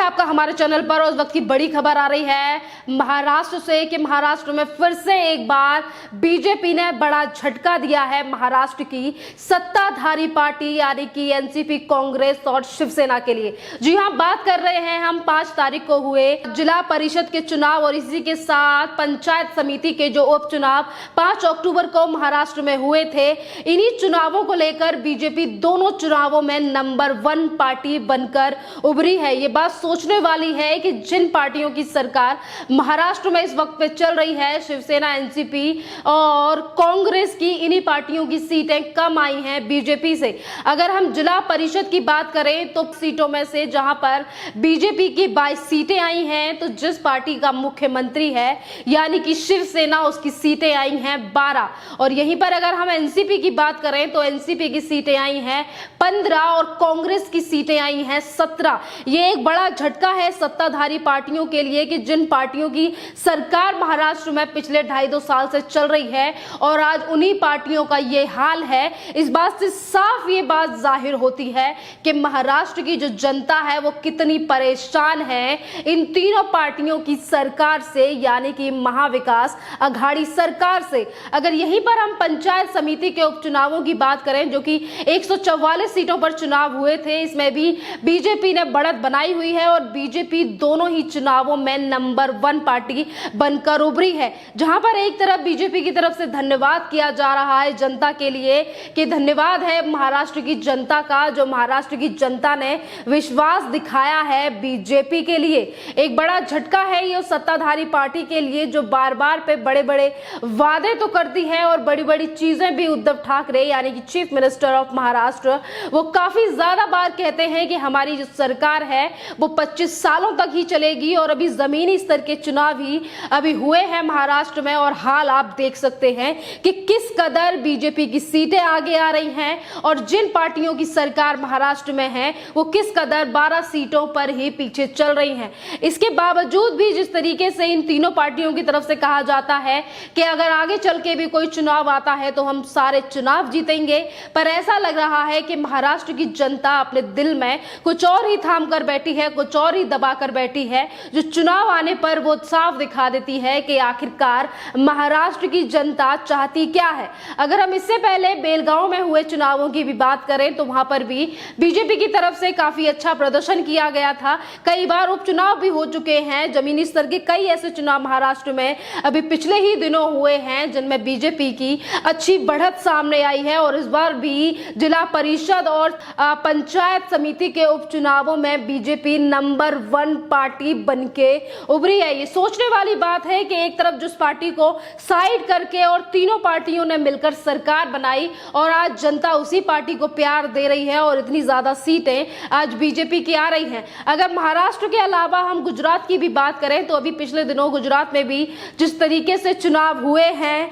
आपका हमारे चैनल पर। उस वक्त की बड़ी खबर आ रही है महाराष्ट्र से कि महाराष्ट्र में फिर से एक बार बीजेपी ने बड़ा झटका दिया है महाराष्ट्र की सत्ताधारी पार्टी यानी कि एनसीपी, कांग्रेस और शिवसेना के लिए। जी हां, बात कर रहे हैं हम 5 तारीख को हुए जिला परिषद के चुनाव और इसी के साथ पंचायत समिति के जो उपचुनाव 5 अक्टूबर को महाराष्ट्र में हुए थे। इन्हीं चुनावों को लेकर बीजेपी दोनों चुनावों में नंबर 1 पार्टी बनकर उभरी है। ये बात सोचने वाली है कि जिन पार्टियों की सरकार महाराष्ट्र में इस वक्त पे चल रही है, शिवसेना, एनसीपी और कांग्रेस की, इन्हीं पार्टियों की सीटें कम आई हैं बीजेपी से। अगर हम जिला परिषद की बात करें तो सीटों में से जहां पर बीजेपी की 22 सीटें आई हैं, तो जिस पार्टी का मुख्यमंत्री है यानी कि शिवसेना, उसकी सीटें आई हैं 12। और यहीं पर अगर हम एनसीपी की बात करें तो एनसीपी की सीटें आई हैं 15 और कांग्रेस की सीटें आई हैं 17। ये एक बड़ा झटका है सत्ताधारी पार्टियों के लिए कि जिन पार्टियों की सरकार महाराष्ट्र में पिछले 2.5 साल से चल रही है और आज उन्हीं पार्टियों का ये हाल है। इस बात से साफ ये बात जाहिर होती है कि महाराष्ट्र की जो जनता है वो कितनी परेशान है इन तीनों पार्टियों की सरकार से यानी कि महाविकास अघाड़ी सरकार से। अगर यहीं पर हम पंचायत समिति के उपचुनावों की बात करें जो कि 144 सीटों पर चुनाव हुए थे, इसमें भी बीजेपी ने बढ़त बनाई हुई है और बीजेपी दोनों ही चुनावों में नंबर 1 पार्टी बनकर उभरी है। जहां पर एक तरफ बीजेपी की तरफ से धन्यवाद किया जा रहा है जनता के लिए कि धन्यवाद है महाराष्ट्र की जनता का, जो महाराष्ट्र की जनता ने विश्वास दिखाया है बीजेपी के लिए। एक बड़ा झटका है ये सत्ताधारी पार्टी के लिए जो बार बार पे बड़े बड़े वादे तो करती है और बड़ी बड़ी चीजें भी उद्धव ठाकरे यानी कि चीफ मिनिस्टर ऑफ महाराष्ट्र वो काफी ज्यादा बार कहते हैं कि हमारी जो सरकार है वो 25 सालों तक ही चलेगी। और अभी जमीनी स्तर के चुनाव ही अभी हुए हैं महाराष्ट्र में और हाल आप देख सकते हैं कि किस कदर बीजेपी की सीटें आगे आ रही हैं और जिन पार्टियों की सरकार महाराष्ट्र में है वो किस कदर 12 सीटों पर ही पीछे चल रही हैं। इसके बावजूद भी जिस तरीके से इन तीनों पार्टियों की तरफ से कहा जाता है कि अगर आगे चल के भी कोई चुनाव आता है तो हम सारे चुनाव जीतेंगे, पर ऐसा लग रहा है कि महाराष्ट्र की जनता अपने दिल में कुछ और ही थाम कर बैठी है, कुछ और ही दबा कर बैठी है, जो चुनाव आने पर वो साफ दिखा देती है कि आखिरकार महाराष्ट्र की जनता चाहती क्या है। अगर हम इससे पहले बेलगांव में हुए चुनावों की भी बात करें तो वहां पर भी बीजेपी की तरफ से काफी अच्छा प्रदर्शन किया गया था। कई बार उपचुनाव भी हो चुके हैं, जमीनी स्तर के कई ऐसे चुनाव महाराष्ट्र में अभी पिछले ही दिनों हुए हैं जिनमें बीजेपी की अच्छी बढ़त सामने आई है। और इस बार भी जिला परिषद और पंचायत समिति के उपचुनावों में बीजेपी नंबर 1 पार्टी बनके उभरी है। ये सोचने वाली बात है कि एक तरफ जिस पार्टी को साइड करके और तीनों पार्टियों ने मिलकर सरकार बनाई और आज जनता उसी पार्टी को प्यार दे रही है और इतनी ज्यादा सीटें आज बीजेपी की आ रही हैं। अगर महाराष्ट्र के अलावा हम गुजरात की भी बात करें तो अभी पिछले दिनों गुजरात में भी जिस तरीके से चुनाव हुए हैं,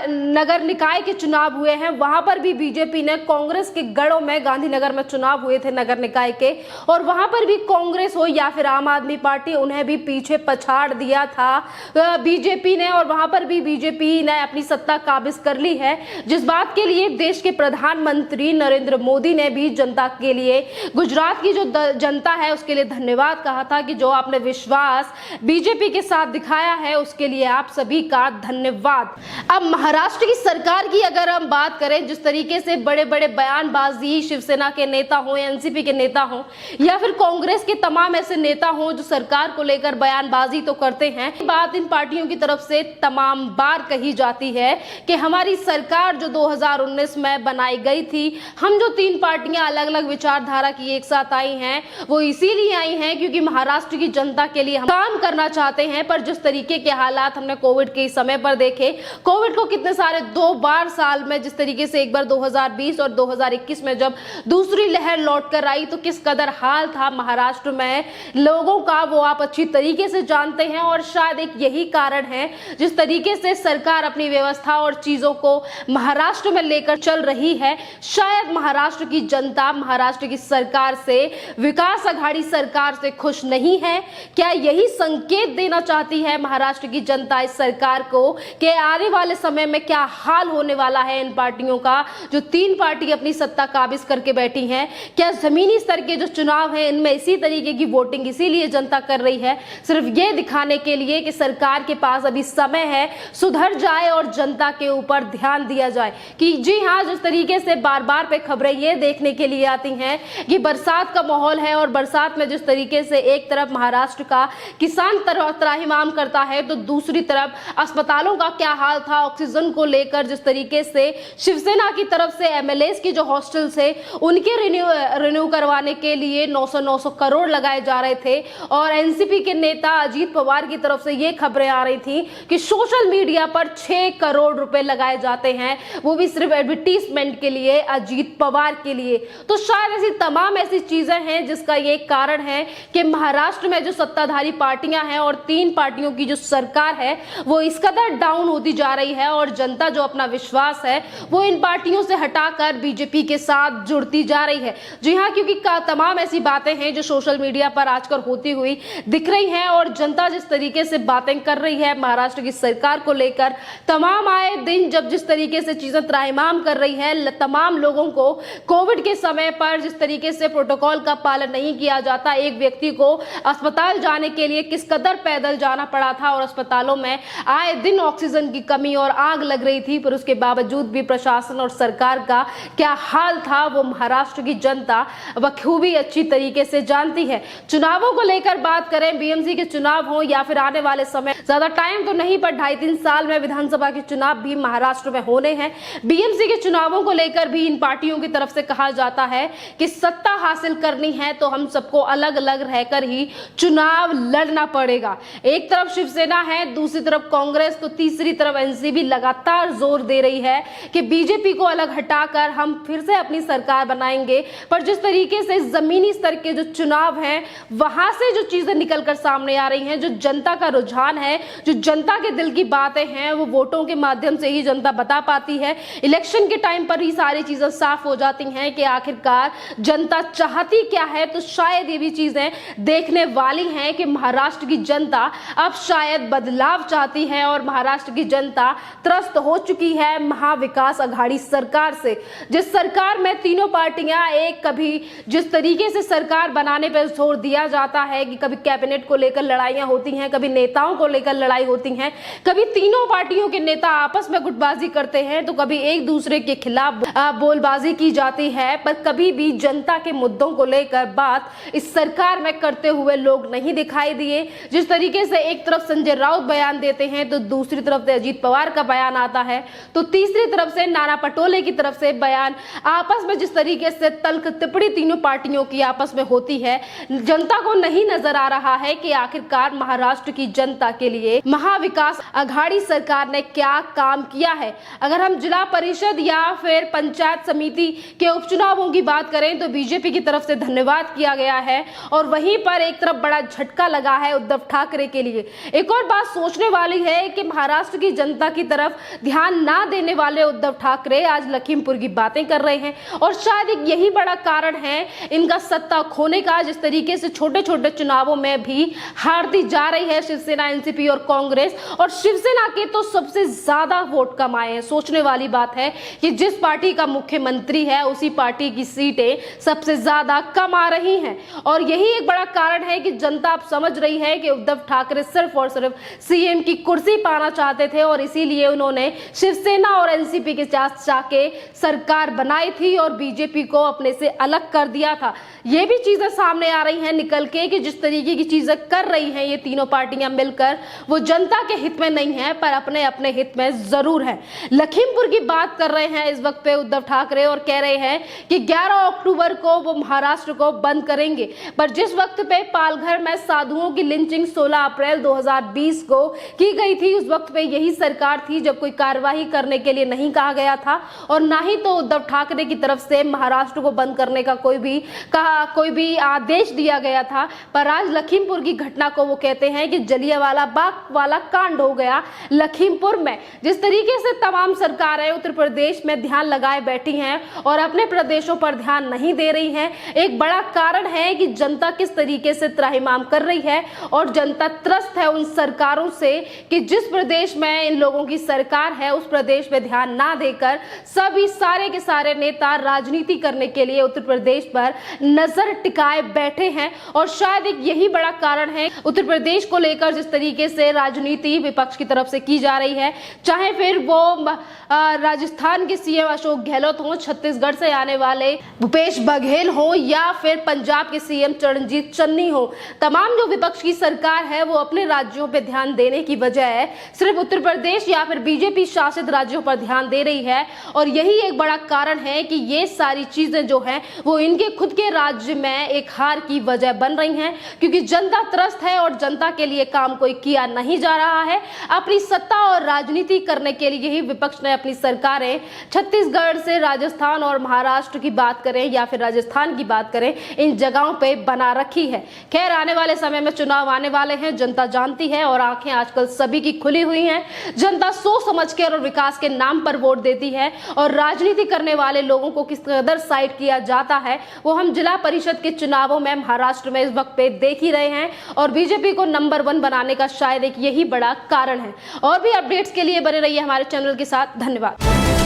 नगर निकाय के चुनाव हुए हैं, वहां पर भी बीजेपी ने कांग्रेस के गढ़ों में, गांधीनगर में चुनाव हुए थे नगर निकाय के, और वहां पर भी कांग्रेस हो या फिर आम आदमी पार्टी, उन्हें भी पीछे पछाड़ दिया था बीजेपी ने और वहां पर भी बीजेपी ने अपनी सत्ता काबिज कर ली है। जिस बात के लिए देश के प्रधानमंत्री नरेंद्र मोदी ने भी जनता के लिए, गुजरात की जो जनता है उसके लिए धन्यवाद कहा था कि जो आपने विश्वास बीजेपी के साथ दिखाया है उसके लिए आप सभी का धन्यवाद। अब महाराष्ट्र की सरकार की अगर हम बात करें, जिस तरीके से बड़े बड़े बयानबाजी शिवसेना के नेता हो, एनसीपी के नेता हो या फिर कांग्रेस के तमाम ऐसे नेता हो जो सरकार को लेकर बयानबाजी तो करते हैं, बात इन पार्टियों की तरफ से तमाम बार कही जाती है कि हमारी सरकार जो 2019 में बनाई गई थी, हम जो 3 पार्टियां अलग अलग विचारधारा की एक साथ आई हैं वो इसीलिए आई हैं क्योंकि महाराष्ट्र की जनता के लिए हम काम करना चाहते हैं। पर जिस तरीके के हालात हमने कोविड के समय पर देखे, कोविड को कितने सारे 2 बार साल में, जिस तरीके से एक बार 2020 और 2021 में जब दूसरी लहर लौट कर आई तो किस कदर हाल था महाराष्ट्र में लोगों का वो आप अच्छी तरीके से जानते हैं। और शायद एक यही कारण है जिस तरीके से सरकार अपनी व्यवस्था और चीजों को महाराष्ट्र में लेकर चल रही है, शायद महाराष्ट्र की जनता महाराष्ट्र की सरकार से, विकास अघाड़ी सरकार से खुश नहीं है। क्या यही संकेत देना चाहती है महाराष्ट्र की जनता इस सरकार को कि आने वाले समय में क्या हाल होने वाला है इन पार्टियों का, जो 3 पार्टी अपनी सत्ता काबिज करके बैठी हैं? क्या जमीनी स्तर के जो चुनाव हैं इनमें इसी तरीके तरीके की वोटिंग इसीलिए जनता कर रही है, सिर्फ ये दिखाने के लिए कि सरकार के पास अभी समय है, सुधर जाए और जनता के ऊपर ध्यान दिया जाए। कि जी हाँ, जिस तरीके से बार बार पे खबरें ये देखने के लिए आती हैं कि बरसात का माहौल है और बरसात में जिस तरीके से एक तरफ महाराष्ट्र का किसान त्राहिमाम करता है तो दूसरी तरफ अस्पतालों का क्या हाल था, ऑक्सीजन को लेकर जिस तरीके से शिवसेना की तरफ से एमएलएस की जो हॉस्टल्स है उनके रिन्यू करवाने के लिए 900 करोड़ लगाए जा रहे थे। और एनसीपी के नेता अजीत पवार की तरफ से ये खबरें आ रही थी कि सोशल मीडिया पर 6 करोड़ रुपए लगाए जाते हैं, वो भी सिर्फ एडवर्टीजमेंट के लिए, अजीत पवार के लिए। तो शायद ऐसी तमाम ऐसी चीजें हैं जिसका ये कारण है कि महाराष्ट्र में जो सत्ताधारी पार्टियां हैं और 3 पार्टियों की जो सरकार है वो इस कदर डाउन होती जा रही है और जनता जो अपना विश्वास है वो इन पार्टियों से हटाकर बीजेपी के साथ जुड़ती जा रही है। जी हाँ, क्योंकि तमाम ऐसी बातें हैं जो सोशल मीडिया पर आजकल होती हुई दिख रही हैं और जनता जिस तरीके से बातें कर रही है महाराष्ट्र की सरकार को लेकर, तमाम आए दिन जब जिस तरीके से चीजें त्राहिमाम कर रही है, तमाम लोगों को कोविड के समय पर जिस तरीके से प्रोटोकॉल का पालन नहीं किया जाता, एक व्यक्ति को अस्पताल जाने के लिए किस कदर पैदल जाना पड़ा था और अस्पतालों में आए दिन ऑक्सीजन की कमी और आग लग रही थी, पर उसके बावजूद भी प्रशासन और सरकार का क्या हाल था वो महाराष्ट्र की जनता बखूबी अच्छी तरीके से जानती है। चुनावों को लेकर बात करें, बीएमसी के चुनाव हो या फिर आने वाले समय, ज्यादा टाइम तो नहीं पर 2.5-3 साल में विधानसभा के चुनाव भी महाराष्ट्र में होने हैं। बीएमसी के चुनावों को लेकर भी इन पार्टियों की तरफ से कहा जाता है कि सत्ता हासिल करनी है तो हम सबको अलग अलग रहकर ही चुनाव लड़ना पड़ेगा। एक तरफ शिवसेना है, दूसरी तरफ कांग्रेस, तो तीसरी तरफ एनसीपी लगातार जोर दे रही है कि बीजेपी को अलग हटाकर हम फिर से अपनी सरकार बनाएंगे। पर जिस तरीके से जमीनी स्तर के जो चुनाव हैं वहां से जो चीजें निकलकर सामने आ रही हैं, जो जनता का रुझान है, जो जनता के दिल की बातें हैं, वो वोटों के माध्यम से ही जनता बता पाती है। इलेक्शन के टाइम पर ही सारी चीजें साफ हो जाती हैं कि आखिरकार जनता चाहती क्या है। तो शायद ये भी चीजें देखने वाली हैं कि महाराष्ट्र की जनता अब शायद बदलाव चाहती है और महाराष्ट्र की जनता त्रस्त हो चुकी है महाविकास आघाड़ी सरकार से। जिस सरकार में तीनों पार्टियां एक, कभी जिस तरीके से सरकार बनाने पर जोर दिया जाता है कि कभी कैबिनेट को लेकर लड़ाइयां होती हैं, कभी नेताओं को लेकर लड़ाई होती हैं, कभी तीनों पार्टियों के नेता आपस में गुटबाजी करते हैं, तो कभी एक दूसरे के खिलाफ बोलबाजी की जाती है, पर कभी भी जनता के मुद्दों को लेकर बात इस सरकार में करते हुए लोग नहीं दिखाई दिए। जिस तरीके से एक तरफ संजय राउत बयान देते हैं तो दूसरी तरफ से अजीत पवार का बयान आता है, तो तीसरी तरफ से नाना पटोले की तरफ से बयान, आपस में जिस तरीके से तल्ख टिप्पणी तीनों पार्टियों की आपस में होती है, जनता को नहीं नजर आ रहा है कि आखिरकार महाराष्ट्र की जनता के लिए महाविकास आघाड़ी सरकार ने क्या काम किया है। अगर हम जिला परिषद या फिर पंचायत समिति के उपचुनावों की बात करें तो बीजेपी की तरफ से धन्यवाद किया गया है और वहीं पर एक तरफ बड़ा झटका लगा है उद्धव ठाकरे के लिए। एक और बात सोचने वाली है कि महाराष्ट्र की जनता की तरफ ध्यान ना देने वाले उद्धव ठाकरे आज लखीमपुर की बातें कर रहे हैं और शायद यही बड़ा कारण है इनका सत्ता खोने का। जिस तरीके से छोटे छोटे चुनावों में भी हारती जा रही है शिवसेना, एनसीपी और कांग्रेस, और शिवसेना के तो सबसे ज्यादा वोट कम आए हैं। सोचने वाली बात है कि जिस पार्टी का मुख्यमंत्री है उसी पार्टी की सीटें सबसे ज्यादा कम आ रही हैं और यही एक बड़ा कारण है कि जनता अब समझ रही है कि उद्धव ठाकरे सिर्फ और सिर्फ सीएम की कुर्सी पाना चाहते थे और इसीलिए उन्होंने शिवसेना और एनसीपी के साथ जाके सरकार बनाई थी और बीजेपी को अपने से अलग कर दिया था। ये भी चीजें सामने आ रही हैं निकल के कि जिस तरीके की चीजें कर रही हैं ये तीनों पार्टियां मिलकर, वो जनता के हित में नहीं है पर अपने अपने हित में जरूर है। लखीमपुर की बात कर रहे हैं इस वक्त पे उद्धव ठाकरे और कह रहे हैं कि 11 अक्टूबर को वो महाराष्ट्र को बंद करेंगे, पर जिस वक्त पे पालघर में साधुओं की लिंचिंग 16 अप्रैल 2020 को की गई थी उस वक्त पे यही सरकार थी जब कोई कार्रवाई करने के लिए नहीं कहा गया था और ना ही तो उद्धव ठाकरे की तरफ से महाराष्ट्र को बंद करने का कोई भी आदेश दिया गया था। पर आज लखीमपुर की घटना को वो कहते हैं कि जलियांवाला बाग वाला कांड हो गया लखीमपुर में। जिस तरीके से तमाम सरकारें उत्तर प्रदेश में ध्यान लगाए बैठी हैं और अपने प्रदेशों पर ध्यान नहीं दे रही हैं, एक बड़ा कारण है कि जनता किस तरीके से त्राहिमाम कर रही है और जनता त्रस्त है उन सरकारों से कि जिस प्रदेश में इन लोगों की सरकार है उस प्रदेश में ध्यान ना देकर सभी सारे के सारे नेता राजनीति करने के लिए उत्तर प्रदेश पर नजर टिकाए बैठे बैठे हैं और शायद एक यही बड़ा कारण है उत्तर प्रदेश को लेकर जिस तरीके से राजनीति विपक्ष की तरफ से की जा रही है, चाहे फिर वो राजस्थान के सीएम अशोक गहलोत हो, छत्तीसगढ़ से आने वाले भूपेश बघेल हो या फिर पंजाब के सीएम चरणजीत चन्नी हो। तमाम जो विपक्ष की सरकार है वो अपने राज्यों पे ध्यान देने की बजाय सिर्फ उत्तर प्रदेश या फिर बीजेपी शासित राज्यों पर ध्यान दे रही है और यही एक बड़ा कारण है कि ये सारी चीजें जो हैं वो इनके खुद के राज्य में एक हार की वजह बन रही हैं, क्योंकि जनता त्रस्त है और जनता के लिए काम कोई किया नहीं जा रहा है। अपनी सत्ता और राजनीति करने के लिए ही विपक्ष ने अपनी सरकारें छत्तीसगढ़ से राजस्थान और महाराष्ट्र की बात करें या फिर राजस्थान की बात करें, इन जगहों पे बना रखी है। खैर, आने वाले समय में चुनाव आने वाले हैं, जनता जानती है और आंखें आजकल सभी की खुली हुई हैं। जनता सोच समझ के और विकास के नाम पर वोट देती है और राजनीति करने वाले लोगों को किस कदर साइड किया जाता है वो हम जिला परिषद के चुनावों में महाराष्ट्र में इस वक्त पे देख ही रहे हैं और बीजेपी को नंबर 1 बनाने का शायद एक यही बड़ा कारण है। और भी अपडेट्स के लिए बने रहिए हमारे चैनल के साथ। धन्यवाद।